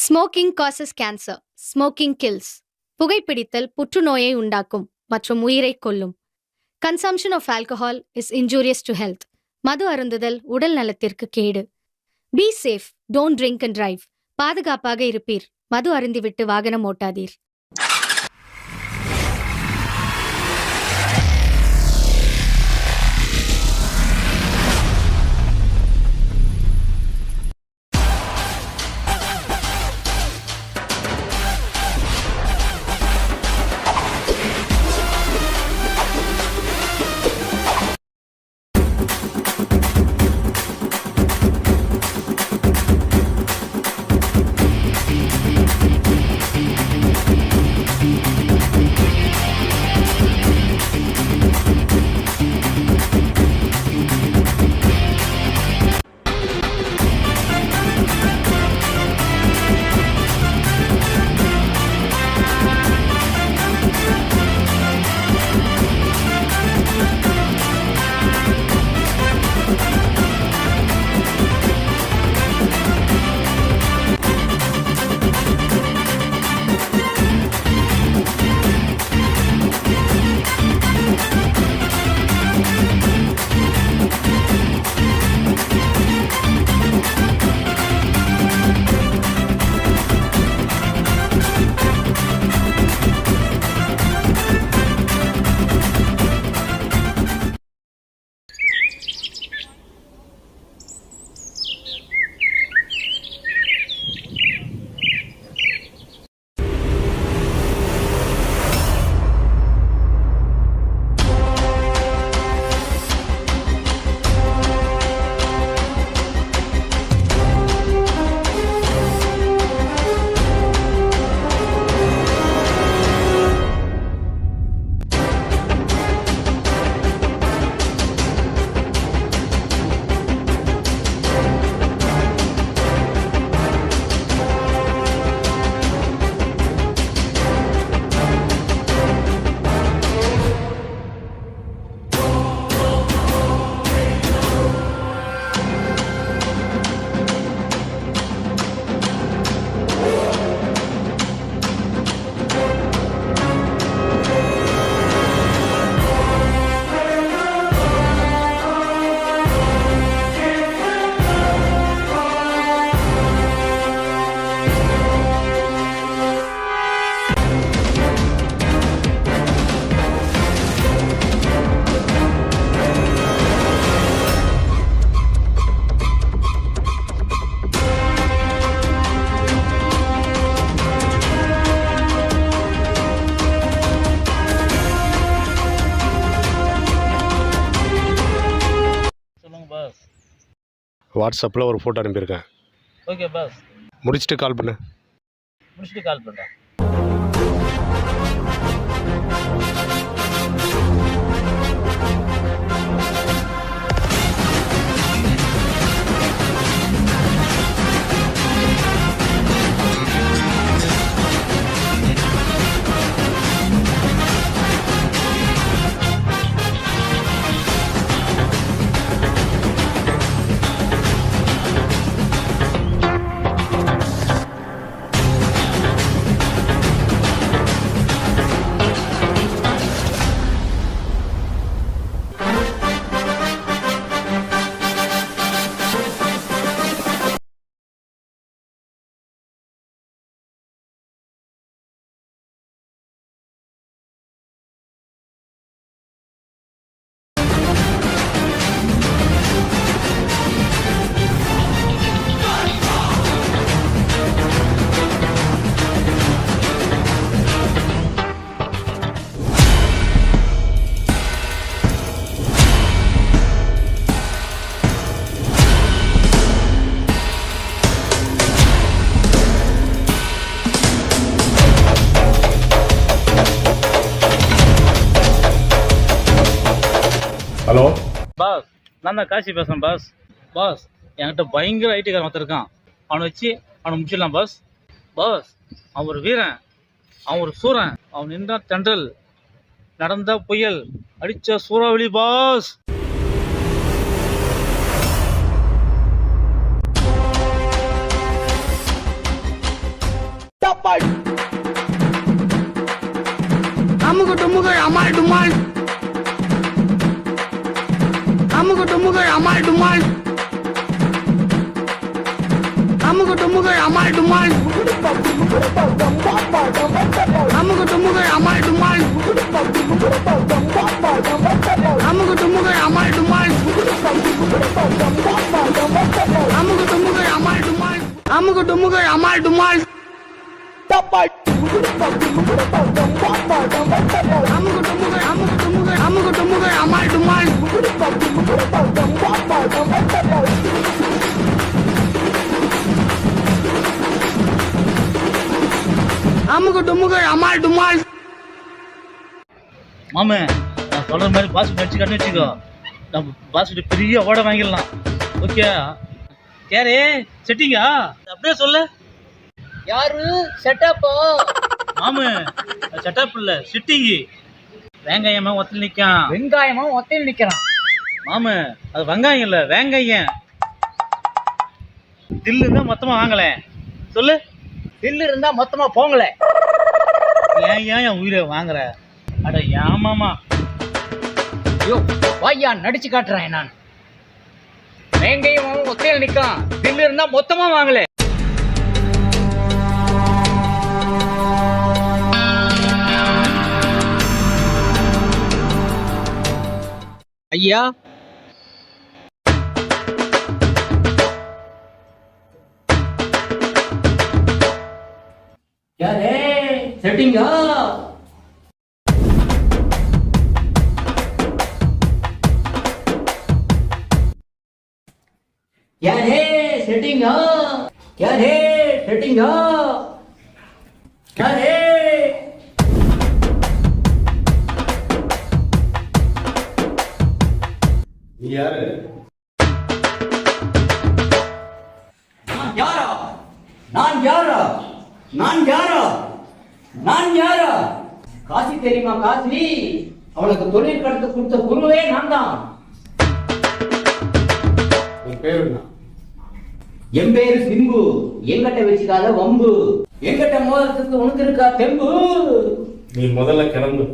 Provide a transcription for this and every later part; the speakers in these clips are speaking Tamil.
Smoking causes cancer. Smoking kills. புகைப்பிடித்தல் புற்றுநோயை உண்டாக்கும் மற்றும் உயிரை கொல்லும். Consumption of alcohol is injurious to health. மது அருந்துதல் உடல் நலத்திற்கு கேடு. Be safe, don't drink and drive. பாதுகாப்பாக இருப்பீர். மது அருந்திவிட்டு வாகனம் ஓட்டாதீர். வாட்ஸ்அப்பில் ஒரு ஃபோட்டோ அனுப்பியிருக்கேன். Okay boss. முடிச்சுட்டு கால் பண்ணு. முடிச்சுட்டு கால் பண்ணுறேன். ஹலோ பாஸ், நான் தான் காசி பேசுகிறேன் பாஸ். பாஸ், என்கிட்ட பயங்கர ஐடிக்காரன் ஒருத்தர் இருக்கான். அவனை வச்சு அவனை முடிச்சிடலாம் பாஸ். பாஸ், அவன் ஒரு வீரன், அவன் ஒரு சூரன். அவன் நின்றா தென்றல், நடந்தா புயல், அடிச்ச சூறாவளி பாஸ். டுமுகள் அமால் டுமால் அமுகு டுமுகள் அமால் டுமால் அமுகு டுமுகள் அமால் டுமால் அமுகு டுமுகள் அமால் டுமால் அமுகு டுமுகள் அமால் டுமால் அமுகு டுமுகள் அமால் டுமால் டப்பால் அமுகு டுமுகள் அமுகு டுமுகள் அமால் டுமால் அமுகு டுமுகள் அமால் டுமால் மாமே நான் சொல்ற மாதிரி பாஸ் நடிச்சு காட்டு வச்சுக்கோ, நம்ம பாஸ் பெரிய அவார்டை வாங்கிடலாம். ஓகே யாரு செட்டிங்கா அப்படியே சொல்லு. யாரு செட்டப்போ? மாமு செட்டப் இல்ல சிட்டிங்கி. வெங்காயமா ஒத்தில் நிக்கான். வெங்காயமா ஒத்தையில் நிக்கிறான். மாமு அது வெங்காயம் இல்ல வெங்காயம். தில்லு தான் மொத்தமா வாங்கல சொல்லு. தில்லு இருந்தா மொத்தமா போங்கள. ஏன் என் உயிரை வாங்குற? அட ஏமாமா யோ வாயா நடிச்சு காட்டுறேன் நான். வெங்காயமும் ஒத்தையில் நிக்கான். தில்லு இருந்தா மொத்தமா வாங்கல. ஐயா யாரே செட்டிங்கா யாரே செட்டிங்கா யாரே செட்டிங்கா யாரே நீ யாரு? நான் யாரா நான் யாரா நான் யாரா நான் யாரா? காசி தெரியுமா காசி? அவளுக்கு தொழில் கடத்து கொடுத்த குருவே நான் தான். உன் பேர் என்ன? என் பேரு சிம்பு. எங்கிட்ட வச்சுக்காத வம்பு. எங்கிட்ட மோதத்துக்கு உனக்கு இருக்கா தெம்பு? நீ முதல்ல கிளம்பு.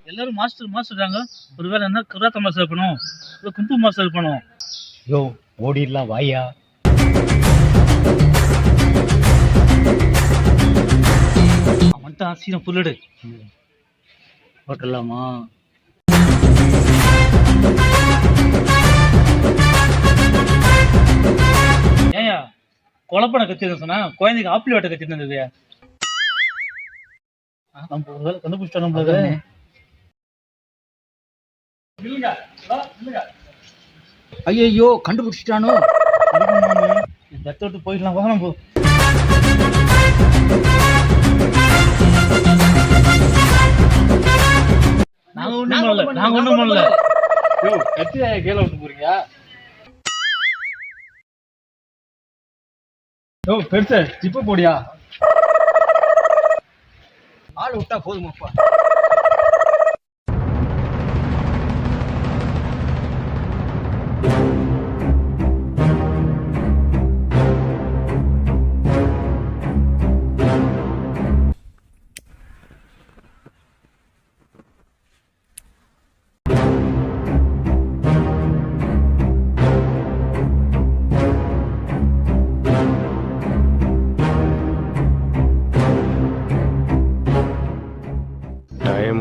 எல்லாரும் மாஸ்டர் மாஸ்டர்றாங்க. ஒருவேளை என்ன கராத்தே மாஸ்டர் இருக்கணும், இல்லை கும்பு மாஸ்டர் இருக்கணும். யோ ஓடிடலாம் வாயா. அவன்ட்டு ஆசீனம் புல்லடு போட்டலாமா? ஏயா கொலப்பனை கத்திருந்தேன் சொன்னா குழந்தைக்கு ஆப்பிள் வாட்டை கத்திட்டு இருந்தது. நம்ம ஒரு வேலை கண்டுபிடிச்சிட்டோம். நம்மளது ஐயோ கண்டுபிடிச்சிட்டானோ? இந்த இடத்த விட்டு போயிடலாம். வாங்க நம்ம. நாங்க ஒண்ணும் பண்ணல. யோ கத்தி கீழே விட்டு போறீங்க. யோ பெருச ஜிப்ப போடியா. ஆள் விட்டா போதுமாப்பா.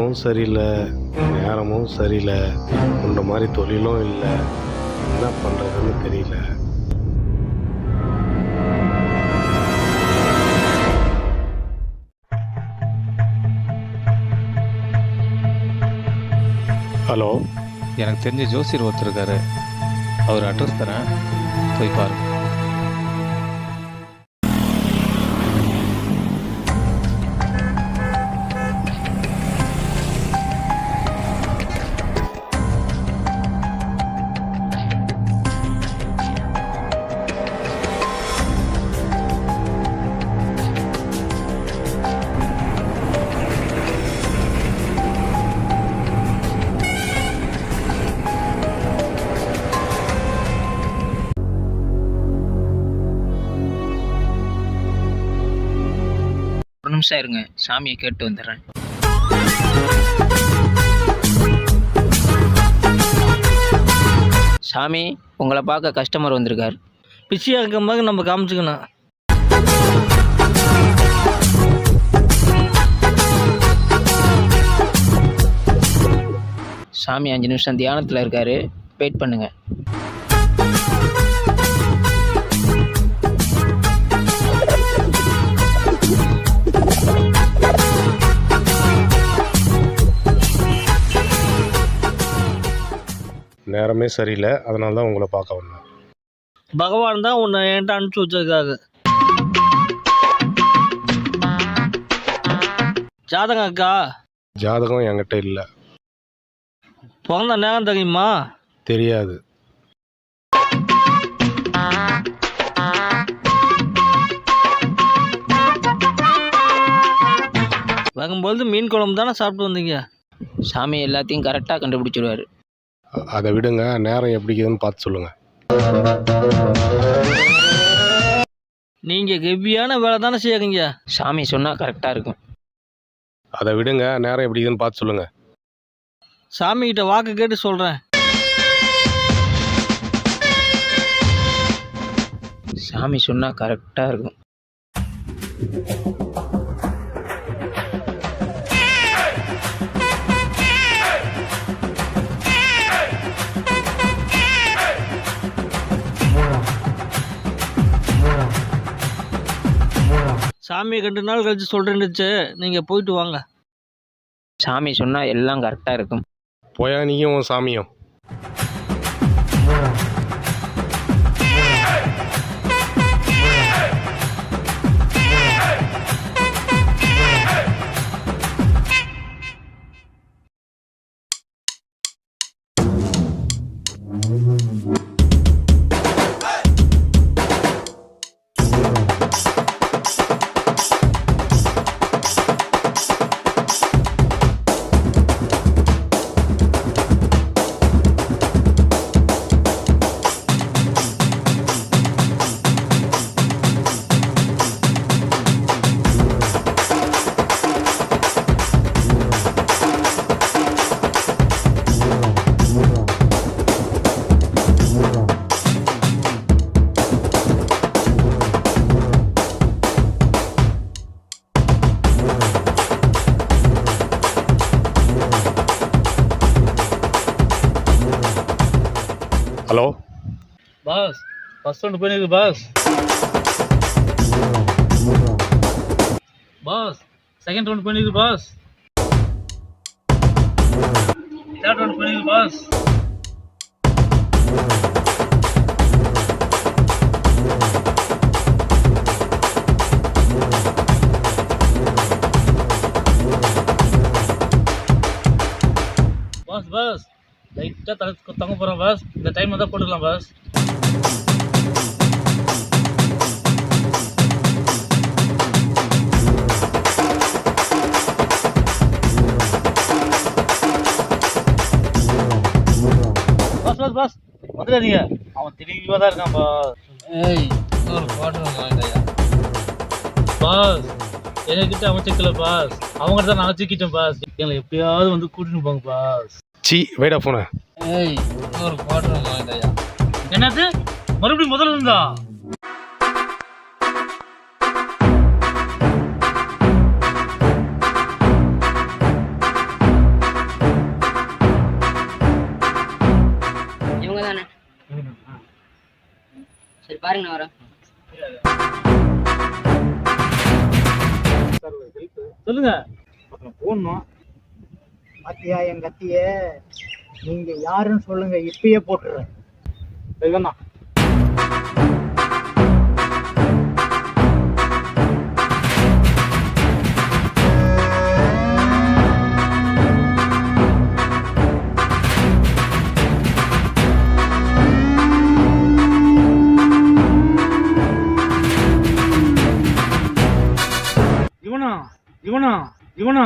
காலமும் சரியில்லை, நேரமும் சரியில்லை, இந்த மாதிரி தொழிலும் இல்லை, என்ன பண்ணுறதுன்னு தெரியல. ஹலோ, எனக்கு தெரிஞ்ச ஜோசியர் ஒருத்தர் இருக்காரு, அவர் அட்ரஸ் தரேன், போய் பாருங்க. ஒரு நிமிஷம் இருங்க, சாமியை கேட்டு வந்துடுறேன். சாமி, உங்களை பார்க்க கஸ்டமர் வந்திருக்கார். பிச்சியாக இருக்கும்போது நம்ம காமிச்சுக்கணும். சாமி 5 நிமிஷம் தியானத்தில் இருக்காரு, வெயிட் பண்ணுங்க. நேரமே சரியில்லை, அதனால தான் உங்களை பார்க்க வந்தேன். பகவான் தான் உன்னை என்கிட்ட அனுப்பிச்சி வச்சிருக்காரு. ஜாதகம் அக்கா, ஜாதகம் என்கிட்ட இல்லை. பிறந்த நேரம் தெரியுமா? தெரியாது. வரும்போது மீன் குழம்பு தானே சாப்பிட்டு வந்தீங்க. சாமி எல்லாத்தையும் கரெக்டாக கண்டுபிடிச்சிடுவார். அதை விடுங்க, நேரம் எப்படிக்குதுன்னு பார்த்து சொல்லுங்கள். நீங்கள் ஹெவியான வேலை தானே செய்யறீங்க. சாமி சொன்னால் கரெக்டாக இருக்கும். அதை விடுங்க, நேரம் எப்படிக்குதுன்னு பார்த்து சொல்லுங்கள். சாமிகிட்ட வாக்கு கேட்டு சொல்கிறேன். சாமி சொன்னால் கரெக்டாக இருக்கும். சாமியை 2 நாள் கழிச்சு சொல்கிறேன்னுச்சு, நீங்கள் போயிட்டு வாங்க. சாமி சொன்னால் எல்லாம் கரெக்டாக இருக்கும். போயா நீயும் உன் சாமியும். ஹலோ பாஸ், ஃபர்ஸ்ட் ரவுண்ட் போயிருக்கு பாஸ். பாஸ், செகண்ட் ரவுண்ட் போயிருக்கு பாஸ். தேர்ட் ரவுண்ட் போயிருக்கு பாஸ். பாஸ் பாஸ், லைட்டாக தங்க போகிறோம் பாஸ். இந்த டைம் தான் போட்டுக்கலாம் பாஸ். பாஸ் பாஸ் பாஸ், வந்துடாதீங்க, அவன் தெளிவாக தான் இருக்கான் பாஸ். பாஸ், எங்ககிட்ட அவன் சிக்கல பாஸ், அவங்ககிட்ட தான் நான் சிக்கிட்டேன் பாஸ். எங்களை எப்படியாவது வந்து கூட்டிட்டு போங்க பாஸ். சி வைடா போன. என்னது, மறுபடியும் முதல்ல இருந்தா? பாருங்க நான் வரேன். சொல்லுங்க. அப்புறம் போடணும். பாத்தியா என் கத்திய, நீங்க யாருன்னு சொல்லுங்க, இப்பயே போட்டுறேன். சரிதாண்ணா. இவனா இவனா இவனா